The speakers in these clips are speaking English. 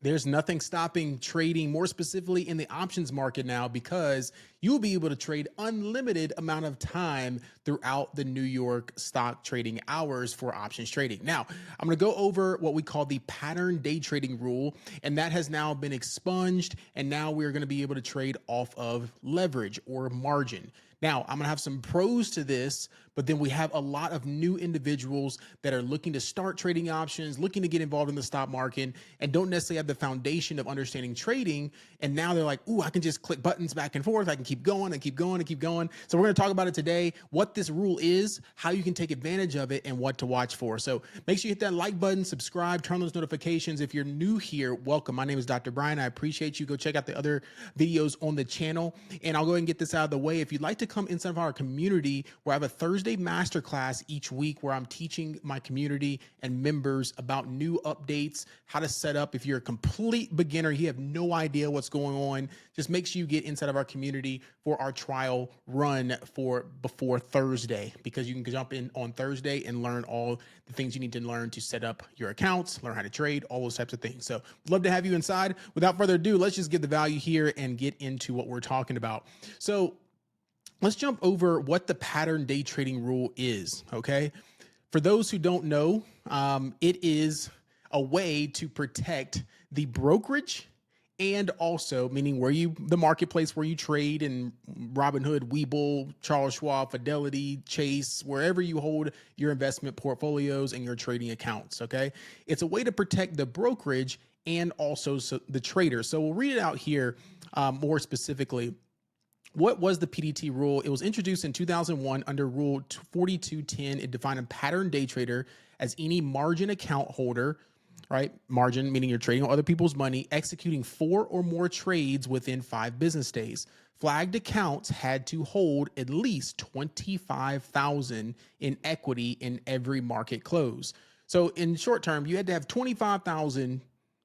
There's nothing stopping trading, more specifically in the options market now, because you'll be able to trade unlimited amount of time throughout the New York stock trading hours for options trading. Now, I'm going to go over what we call the pattern day trading rule, and that has now been expunged, and now we're going to be able to trade off of leverage or margin. Now, I'm going to have some pros to this, but then we have a lot of new individuals that are looking to start trading options, looking to get involved in the stock market, and don't necessarily have the foundation of understanding trading. And now they're like, ooh, I can just click buttons back and forth. I can keep going and keep going and keep going. So we're going to talk about it today, what this rule is, how you can take advantage of it, and what to watch for. So make sure you hit that like button, subscribe, turn on those notifications. If you're new here, welcome. My name is Dr. Brian. I appreciate you. Go check out the other videos on the channel. And I'll go ahead and get this out of the way. If you'd like to come inside of our community, where I have a Thursday masterclass each week where I'm teaching my community and members about new updates, how to set up. If you're a complete beginner, you have no idea what's going on, just make sure you get inside of our community for our trial run for before Thursday, because you can jump in on Thursday and learn all the things you need to learn to set up your accounts, learn how to trade, all those types of things. So love to have you inside. Without further ado, let's just get the value here and get into what we're talking about. So let's jump over what the pattern day trading rule is, okay? For those who don't know, it is a way to protect the brokerage and also meaning the marketplace where you trade in Robinhood, Webull, Charles Schwab, Fidelity, Chase, wherever you hold your investment portfolios and your trading accounts, okay? It's a way to protect the brokerage and also the trader. So we'll read it out here more specifically. What was the PDT rule? It was introduced in 2001 under Rule 4210. It defined a pattern day trader as any margin account holder, right? Margin meaning you're trading on other people's money, executing 4 or more trades within 5 business days. Flagged accounts had to hold at least 25,000 in equity in every market close. So in short term, you had to have 25,000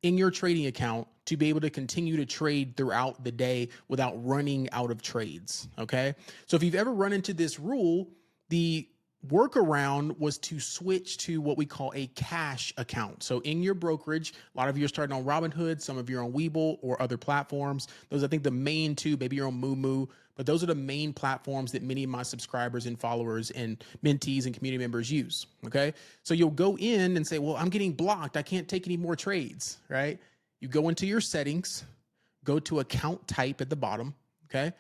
in your trading account to be able to continue to trade throughout the day without running out of trades, okay? So if you've ever run into this rule, the workaround was to switch to what we call a cash account. So in your brokerage, a lot of you are starting on Robinhood, some of you are on Webull or other platforms. Those are, I think, the main two. Maybe you're on Moomoo, but those are the main platforms that many of my subscribers and followers and mentees and community members use, okay? So you'll go in and say, well, I'm getting blocked. I can't take any more trades, right? You go into your settings, go to account type at the bottom, okay?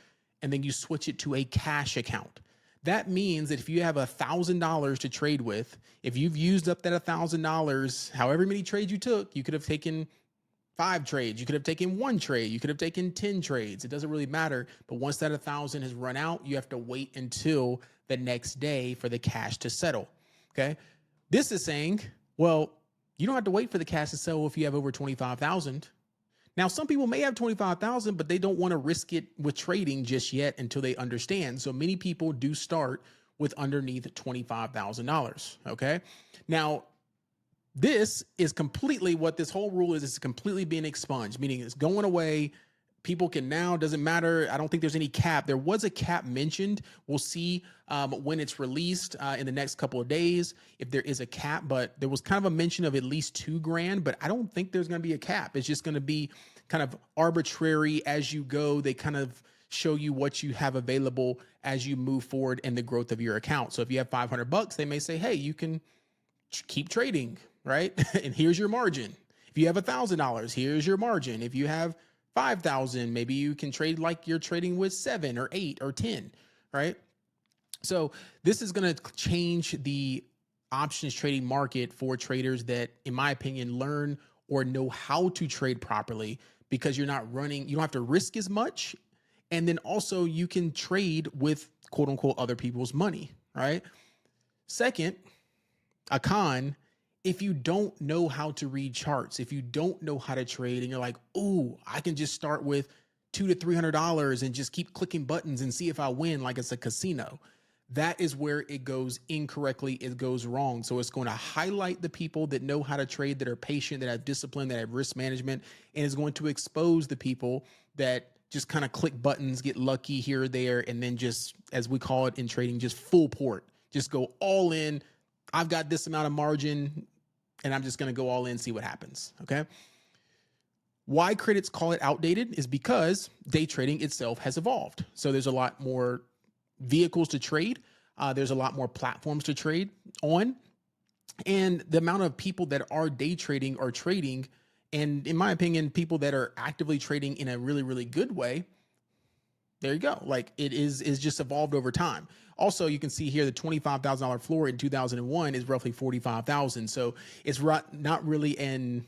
And then you switch it to a cash account. That means that if you have $1,000 to trade with, if you've used up that $1,000, however many trades you took, you could have taken 5 trades, you could have taken 1 trade, you could have taken 10 trades. It doesn't really matter. But once that 1,000 has run out, you have to wait until the next day for the cash to settle, okay? This is saying, well, you don't have to wait for the cash to settle if you have over 25,000. Now, some people may have 25,000, but they don't want to risk it with trading just yet until they understand. So many people do start with underneath $25,000, okay? Now, this is completely what this whole rule is. It's completely being expunged, meaning it's going away. People can now, doesn't matter. I don't think there's any cap. There was a cap mentioned. We'll see when it's released in the next couple of days if there is a cap, but there was kind of a mention of at least $2,000, but I don't think there's going to be a cap. It's just going to be kind of arbitrary as you go. They kind of show you what you have available as you move forward in the growth of your account. So if you have $500, they may say, hey, you can keep trading, right? And here's your margin. If you have $1,000, here's your margin. If you have 5,000, maybe you can trade like you're trading with 7 or 8 or 10, right? So this is going to change the options trading market for traders that, in my opinion, learn or know how to trade properly, because you don't have to risk as much. And then also you can trade with quote unquote other people's money, right? Second, a con, if you don't know how to read charts, if you don't know how to trade and you're like, oh, I can just start with $200 to $300 and just keep clicking buttons and see if I win like it's a casino, that is where it goes incorrectly. It goes wrong. So it's going to highlight the people that know how to trade, that are patient, that have discipline, that have risk management, and is going to expose the people that just kind of click buttons, get lucky here or there, and then just, as we call it in trading, just full port, just go all in. I've got this amount of margin and I'm just going to go all in, see what happens. Okay. Why critics call it outdated is because day trading itself has evolved. So there's a lot more vehicles to trade. There's a lot more platforms to trade on. And the amount of people that are day trading or trading, and in my opinion, people that are actively trading in a really, really good way, there you go. Like it is just evolved over time. Also, you can see here the $25,000 floor in 2001 is roughly 45,000. So it's not really an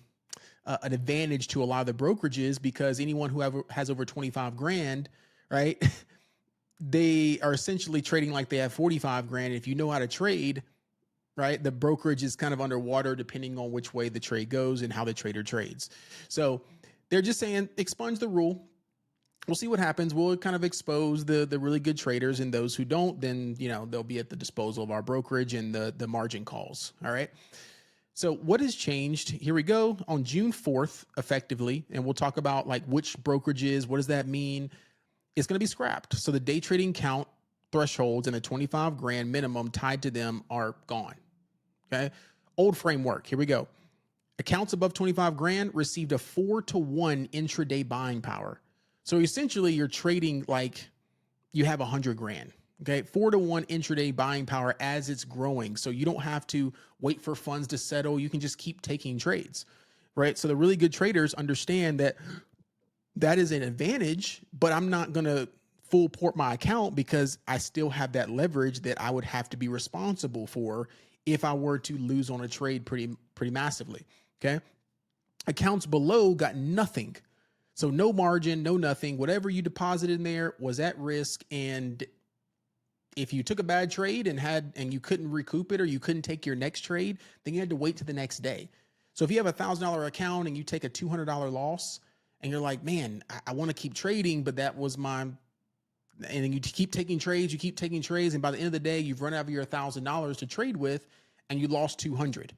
advantage to a lot of the brokerages, because anyone who has over 25 grand, right? They are essentially trading like they have 45 grand. If you know how to trade, right, the brokerage is kind of underwater depending on which way the trade goes and how the trader trades. So they're just saying expunge the rule. We'll see what happens. We'll kind of expose the really good traders, and those who don't, then they'll be at the disposal of our brokerage and the margin calls. All right. So what has changed? Here we go on June 4th, effectively, and we'll talk about like which brokerages, what does that mean? It's going to be scrapped. So the day trading count thresholds and the 25 grand minimum tied to them are gone. Okay. Old framework. Here we go. Accounts above 25 grand received a 4-to-1 intraday buying power. So essentially you're trading like you have 100 grand. Okay. 4-to-1 intraday buying power as it's growing. So you don't have to wait for funds to settle. You can just keep taking trades, right? So the really good traders understand that that is an advantage, but I'm not going to full port my account because I still have that leverage that I would have to be responsible for if I were to lose on a trade pretty massively. Okay. Accounts below got nothing. So no margin, no nothing. Whatever you deposited in there was at risk. And if you took a bad trade and you couldn't recoup it, or you couldn't take your next trade, then you had to wait to the next day. So if you have $1,000 account and you take a $200 loss and you're like, man, I want to keep trading, but that was and then you keep taking trades, and by the end of the day, you've run out of your $1,000 to trade with, and you lost 200.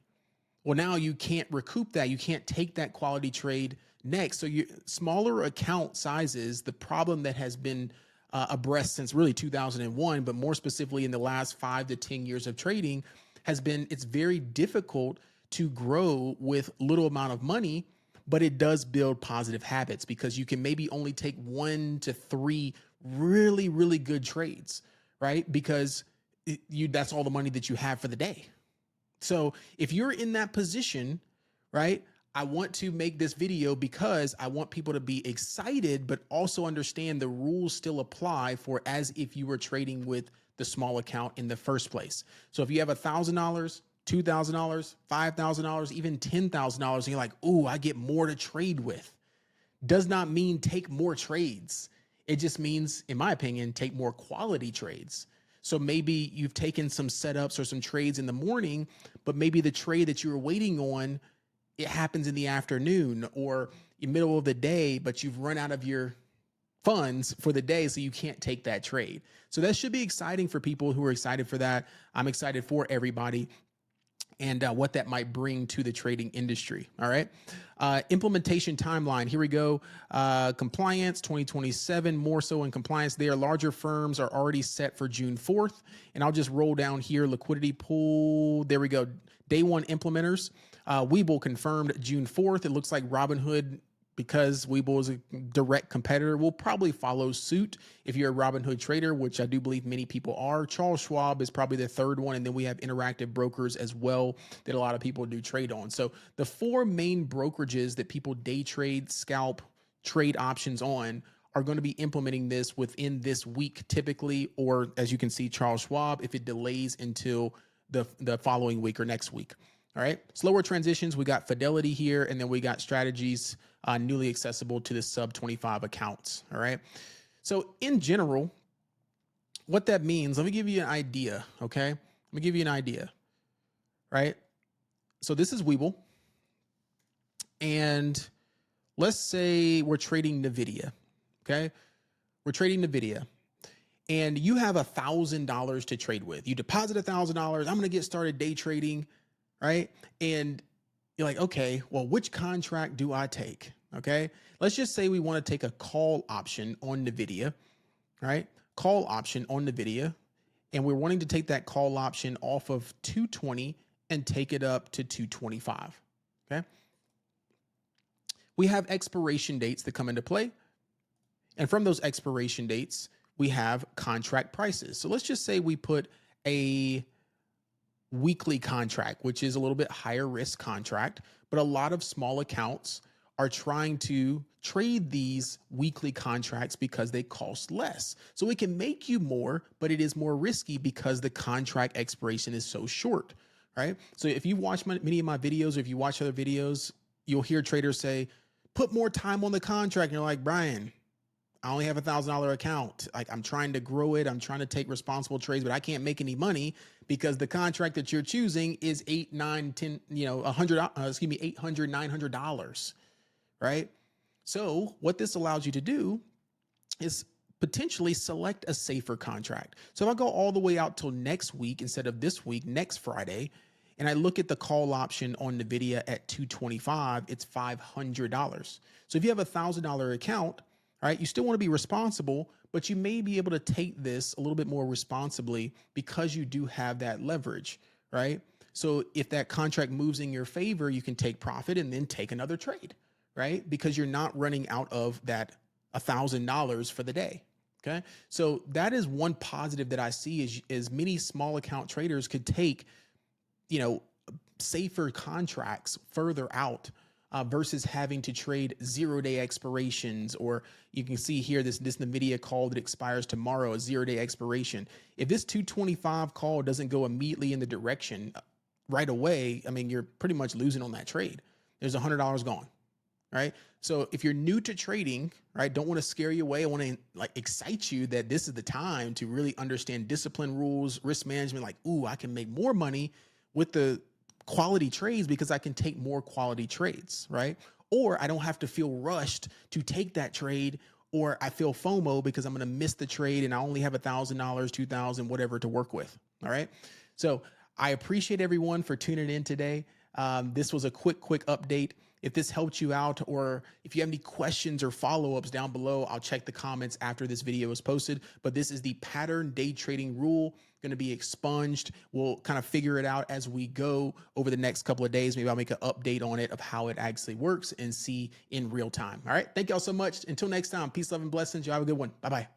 Well, now you can't recoup that. You can't take that quality trade next. So you smaller account sizes, the problem that has been abreast since really 2001, but more specifically in the last 5 to 10 years of trading, has been it's very difficult to grow with little amount of money, but it does build positive habits, because you can maybe only take 1 to 3 really, really good trades, right? Because that's all the money that you have for the day. So if you're in that position, right, I want to make this video because I want people to be excited, but also understand the rules still apply for as if you were trading with the small account in the first place. So if you have $1,000, $2,000, $5,000, even $10,000, and you're like, ooh, I get more to trade with, does not mean take more trades. It just means, in my opinion, take more quality trades. So maybe you've taken some setups or some trades in the morning, but maybe the trade that you were waiting on, it happens in the afternoon or in the middle of the day, but you've run out of your funds for the day, so you can't take that trade. So that should be exciting for people who are excited for that. I'm excited for everybody and what that might bring to the trading industry. All right. Implementation timeline. Here we go. Compliance 2027, more so in compliance there. Larger firms are already set for June 4th. And I'll just roll down here. Liquidity pool. There we go. Day one implementers. Webull confirmed June 4th. It looks like Robinhood, because Webull is a direct competitor, will probably follow suit if you're a Robinhood trader, which I do believe many people are. Charles Schwab is probably the third one, and then we have Interactive Brokers as well that a lot of people do trade on. So the 4 main brokerages that people day trade, scalp, trade options on are going to be implementing this within this week typically, or as you can see, Charles Schwab, if it delays until the following week or next week. All right. Slower transitions. We got Fidelity here, and then we got strategies newly accessible to the sub 25 accounts. All right. So in general, what that means, let me give you an idea. Okay. Let me give you an idea. Right. So this is Webull. And let's say we're trading NVIDIA. Okay. We're trading NVIDIA. And you have $1,000 to trade with. You deposit $1,000. I'm going to get started day trading. Right. And you're like, okay, well, which contract do I take? Okay. Let's just say we want to take a call option on NVIDIA, right? Call option on NVIDIA. And we're wanting to take that call option off of 220 and take it up to 225. Okay. we have expiration dates that come into play. And from those expiration dates, we have contract prices. So let's just say we put a weekly contract, which is a little bit higher risk contract, but a lot of small accounts are trying to trade these weekly contracts because they cost less. So it can make you more, but it is more risky because the contract expiration is so short, right? So if you watch many of my videos, or if you watch other videos, you'll hear traders say, put more time on the contract. And you're like, Brian, I only have $1,000 account. Like, I'm trying to grow it. I'm trying to take responsible trades, but I can't make any money because the contract that you're choosing is $8, $9, $10, $800, $900, right? So what this allows you to do is potentially select a safer contract. So if I go all the way out till next week instead of this week, next Friday, and I look at the call option on NVIDIA at 225, it's $500. So if you have $1,000 account, all right, you still want to be responsible, but you may be able to take this a little bit more responsibly because you do have that leverage, right? So if that contract moves in your favor, you can take profit and then take another trade, right? Because you're not running out of that $1,000 for the day. Okay. So that is one positive that I see is many small account traders could take, safer contracts further out versus having to trade 0-day expirations, or you can see here this NVIDIA call that expires tomorrow, a 0-day expiration. If this 225 call doesn't go immediately in the direction right away, I mean, you're pretty much losing on that trade. There's $100 gone, right? So if you're new to trading, right, don't want to scare you away. I want to excite you that this is the time to really understand discipline rules, risk management. Like, ooh, I can make more money with the quality trades because I can take more quality trades, right? Or I don't have to feel rushed to take that trade, or I feel FOMO because I'm going to miss the trade and I only have $1,000, $2,000, whatever to work with. All right. So I appreciate everyone for tuning in today. This was a quick update. If this helped you out, or if you have any questions or follow-ups down below, I'll check the comments after this video is posted. But this is the pattern day trading rule, going to be expunged. We'll kind of figure it out as we go over the next couple of days. Maybe I'll make an update on it of how it actually works and see in real time. All right. Thank y'all so much. Until next time, peace, love, and blessings. Y'all have a good one. Bye-bye.